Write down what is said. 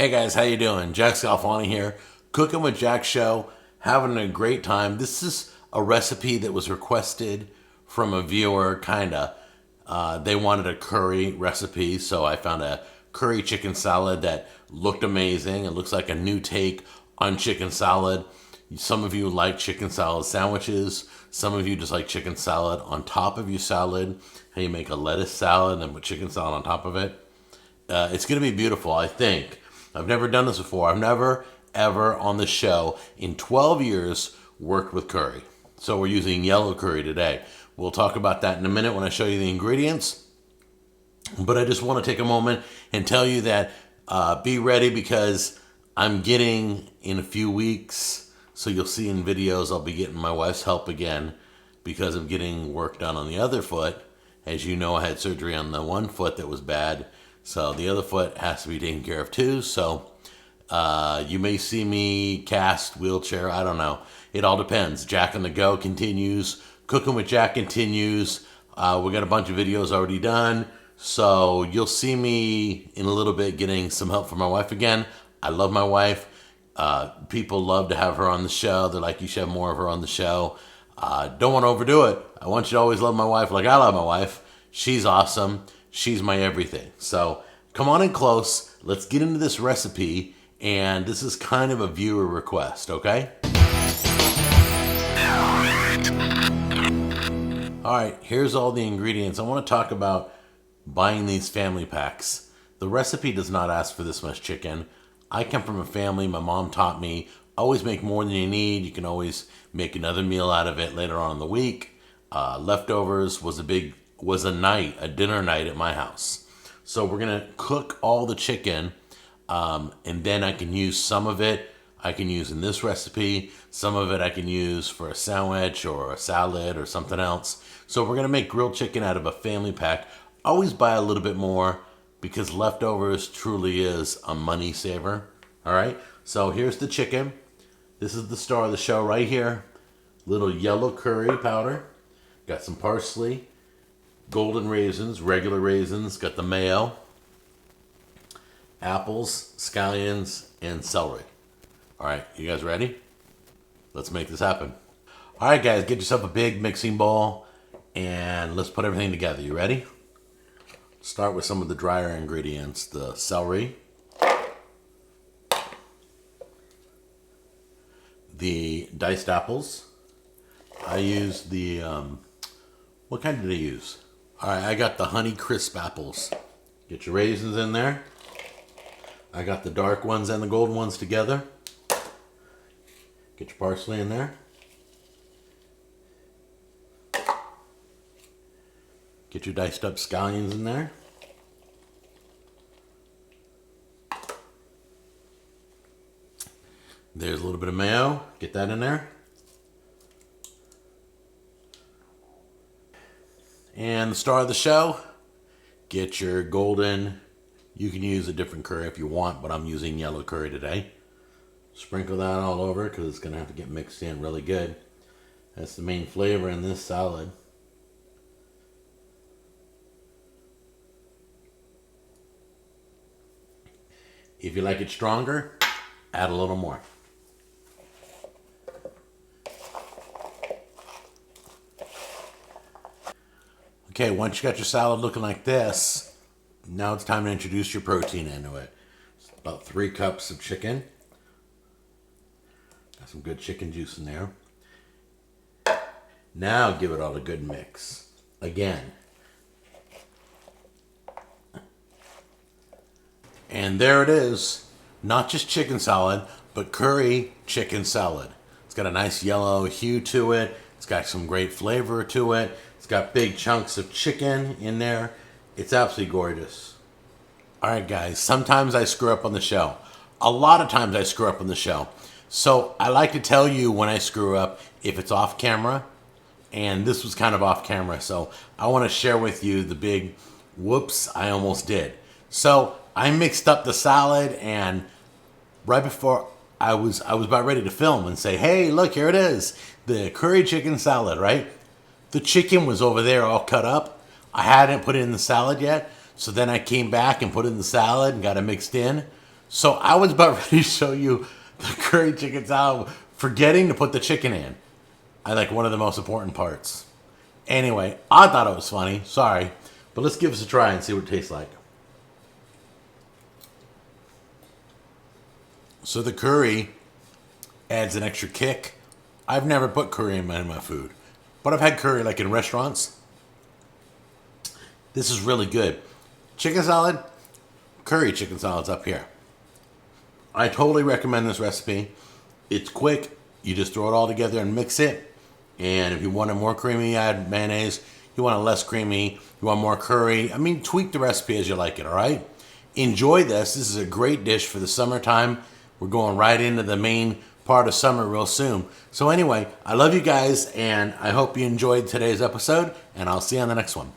Hey guys, how you doing? Jack Scalfani here, Cooking with Jack show, having a great time. This is a recipe that was requested from a viewer, kinda. They wanted a curry recipe, so I found a curry chicken salad that looked amazing. It looks like a new take on chicken salad. Some of you like chicken salad sandwiches. Some of you just like chicken salad on top of your salad. How you make a lettuce salad and then put chicken salad on top of it. It's going to be beautiful, I think. I've never done this before. I've never, ever on the show in 12 years worked with curry. So we're using yellow curry today. We'll talk about that in a minute when I show you the ingredients. But I just want to take a moment and tell you that be ready because I'm getting in a few weeks. So you'll see in videos I'll be getting my wife's help again because I'm getting work done on the other foot. As you know, I had surgery on the one foot that was bad. So the other foot has to be taken care of too. So you may see me cast, wheelchair, I don't know. It all depends. Jack on the Go continues. Cooking with Jack continues. We got a bunch of videos already done. So you'll see me in a little bit getting some help from my wife again. I love my wife. People love to have her on the show. They're like, you should have more of her on the show. Don't want to overdo it. I want you to always love my wife like I love my wife. She's awesome. She's my everything. So come on in close. Let's get into this recipe. And this is kind of a viewer request, okay? All right, here's all the ingredients. I want to talk about buying these family packs. The recipe does not ask for this much chicken. I come from a family, my mom taught me, always make more than you need. You can always make another meal out of it later on in the week. Leftovers was a dinner night at my house. So we're gonna cook all the chicken, and then I can use some of it. I can use in this recipe. Some of it I can use for a sandwich or a salad or something else. So we're gonna make grilled chicken out of a family pack. Always buy a little bit more because leftovers truly is a money saver. All right, so here's the chicken. This is the star of the show right here. Little yellow curry powder. Got some parsley. Golden raisins, regular raisins, got the mayo, apples, scallions, and celery. All right, you guys ready? Let's make this happen. All right, guys, get yourself a big mixing bowl and let's put everything together. You ready? Start with some of the drier ingredients. The celery, the diced apples. I used the, what kind did I use? All right, I got the Honey Crisp apples. Get your raisins in there. I got the dark ones and the golden ones together. Get your parsley in there. Get your diced up scallions in there. There's a little bit of mayo. Get that in there. And the star of the show, get your golden, you can use a different curry if you want, but I'm using yellow curry today. Sprinkle that all over because it's going to have to get mixed in really good. That's the main flavor in this salad. If you like it stronger, add a little more. Okay, once you got your salad looking like this, now it's time to introduce your protein into it. It's about 3 cups of chicken. Got some good chicken juice in there. Now give it all a good mix. Again. And there it is. Not just chicken salad, but curry chicken salad. It's got a nice yellow hue to it. It's got some great flavor to it. It's got big chunks of chicken in there. It's absolutely gorgeous. All right, guys, sometimes I screw up on the show. A lot of times I screw up on the show. So I like to tell you when I screw up if it's off camera, and this was kind of off camera. So I want to share with you the big whoops I almost did. So I mixed up the salad, and right before I was about ready to film and say, hey, look, here it is. The curry chicken salad, right? The chicken was over there all cut up. I hadn't put it in the salad yet. So then I came back and put it in the salad and got it mixed in. So I was about ready to show you the curry chicken salad, forgetting to put the chicken in. I like one of the most important parts. Anyway, I thought it was funny. Sorry. But let's give this a try and see what it tastes like. So the curry adds an extra kick. I've never put curry in my food, but I've had curry like in restaurants. This is really good. Chicken salad, curry chicken salad's up here. I totally recommend this recipe. It's quick. You just throw it all together and mix it. And if you want it more creamy, add mayonnaise. You want it less creamy, you want more curry. I mean, tweak the recipe as you like it, all right? Enjoy this. This is a great dish for the summertime. We're going right into the main part of summer real soon. So anyway, I love you guys, and I hope you enjoyed today's episode, and I'll see you on the next one.